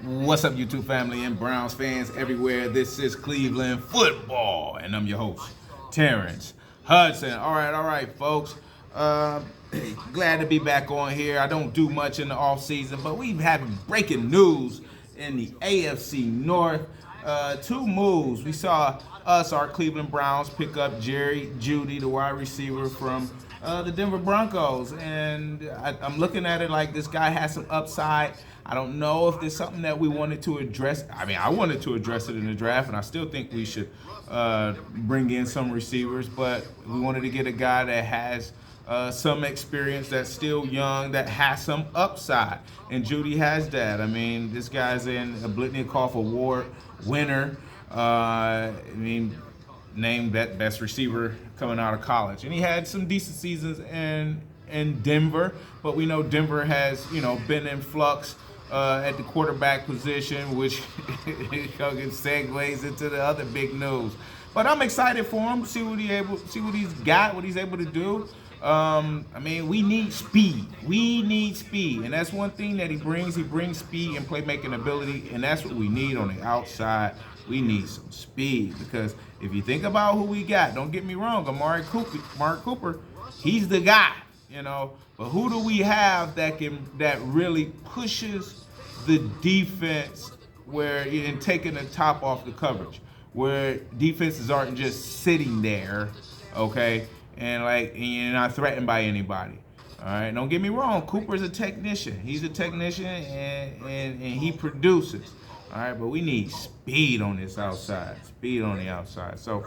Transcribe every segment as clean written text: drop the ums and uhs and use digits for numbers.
What's up, YouTube family and Browns fans everywhere? This is Cleveland football, and I'm your host, Terrence Hudson. All right, folks. Glad to be back on here. I don't do much in the off season, but we've had breaking news in the AFC North. Two moves. We saw our Cleveland Browns, pick up Jeudy, the wide receiver from the Denver Broncos, and I'm looking at it like this guy has some upside. I don't know if there's something that we wanted to address. I mean, I wanted to address it in the draft, and I still think we should bring in some receivers, but we wanted to get a guy that has some experience, that's still young, that has some upside, and Jeudy has that. I mean, this guy's in a Blitnikoff Award winner. Named that best receiver coming out of college, and he had some decent seasons in Denver. But we know Denver has been in flux at the quarterback position, which segues into the other big news. But I'm excited for him. See what he's got, what he's able to do. We need speed. And that's one thing that he brings. He brings speed and playmaking ability, and that's what we need on the outside. We need some speed, because if you think about who we got, don't get me wrong, Mark Cooper, he's the guy, But who do we have that really pushes the defense and taking the top off the coverage, where defenses aren't just sitting there, okay, and you're not threatened by anybody. All right, don't get me wrong, Cooper's a technician. He's a technician, and he produces. All right, but we need speed on this outside, speed on the outside. So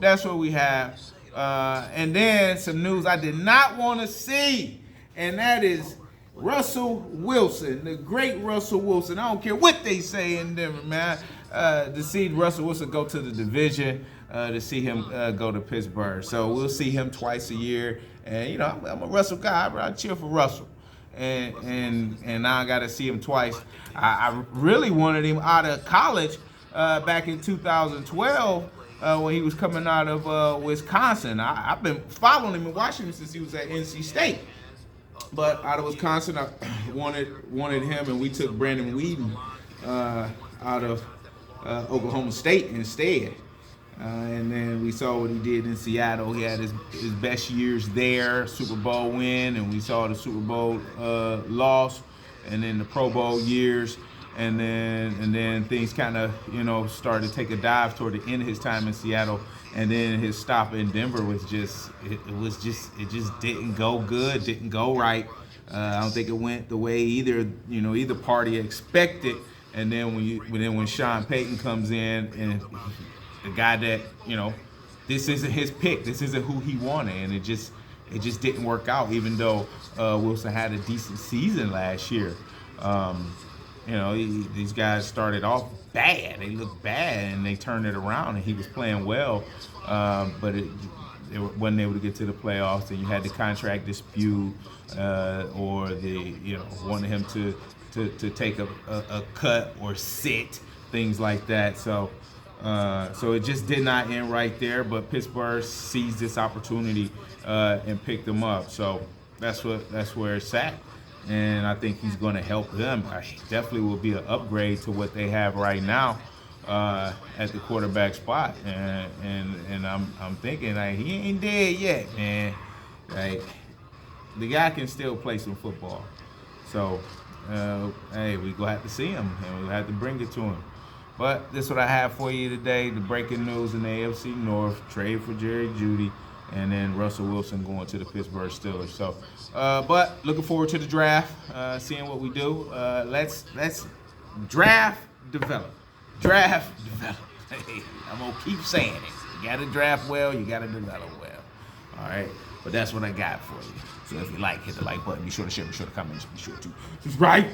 that's what we have. And then some news I did not want to see, and that is Russell Wilson, the great Russell Wilson. I don't care what they say in Denver, man. To see Russell Wilson go to the division, to see him go to Pittsburgh. So we'll see him twice a year. And, I'm a Russell guy, but I cheer for Russell. And now I got to see him twice. I really wanted him out of college back in 2012 when he was coming out of Wisconsin. I've been following him and watching him since he was at NC State. But out of Wisconsin, I wanted him, and we took Brandon Weeden out of Oklahoma State instead. And then we saw what he did in Seattle. He had his best years there, Super Bowl win, and we saw the Super Bowl loss, and then the Pro Bowl years, and then things kind of started to take a dive toward the end of his time in Seattle, and then his stop in Denver was just didn't go good, didn't go right. I don't think it went the way either party expected. And then when Sean Payton comes in, and the guy that this isn't his pick, this isn't who he wanted, and it just didn't work out. Even though Wilson had a decent season last year, these guys started off bad. They looked bad, and they turned it around, and he was playing well, but they wasn't able to get to the playoffs. And you had the contract dispute, or wanted him to take a cut or sit, things like that. So it just did not end right there. But Pittsburgh seized this opportunity and picked him up. So that's where it's at. And I think he's going to help them. He definitely will be an upgrade to what they have right now at the quarterback spot. And I'm thinking, he ain't dead yet, man. The guy can still play some football. So we gonna have to see him, and we have to bring it to him. But this is what I have for you today: the breaking news in the AFC North, trade for Jeudy, and then Russell Wilson going to the Pittsburgh Steelers. So, but looking forward to the draft, seeing what we do. Let's draft, develop. Hey, I'm gonna keep saying it. You gotta draft well, you gotta develop well. All right, but that's what I got for you. So if you hit the like button. Be sure to share, be sure to comment, be sure to subscribe.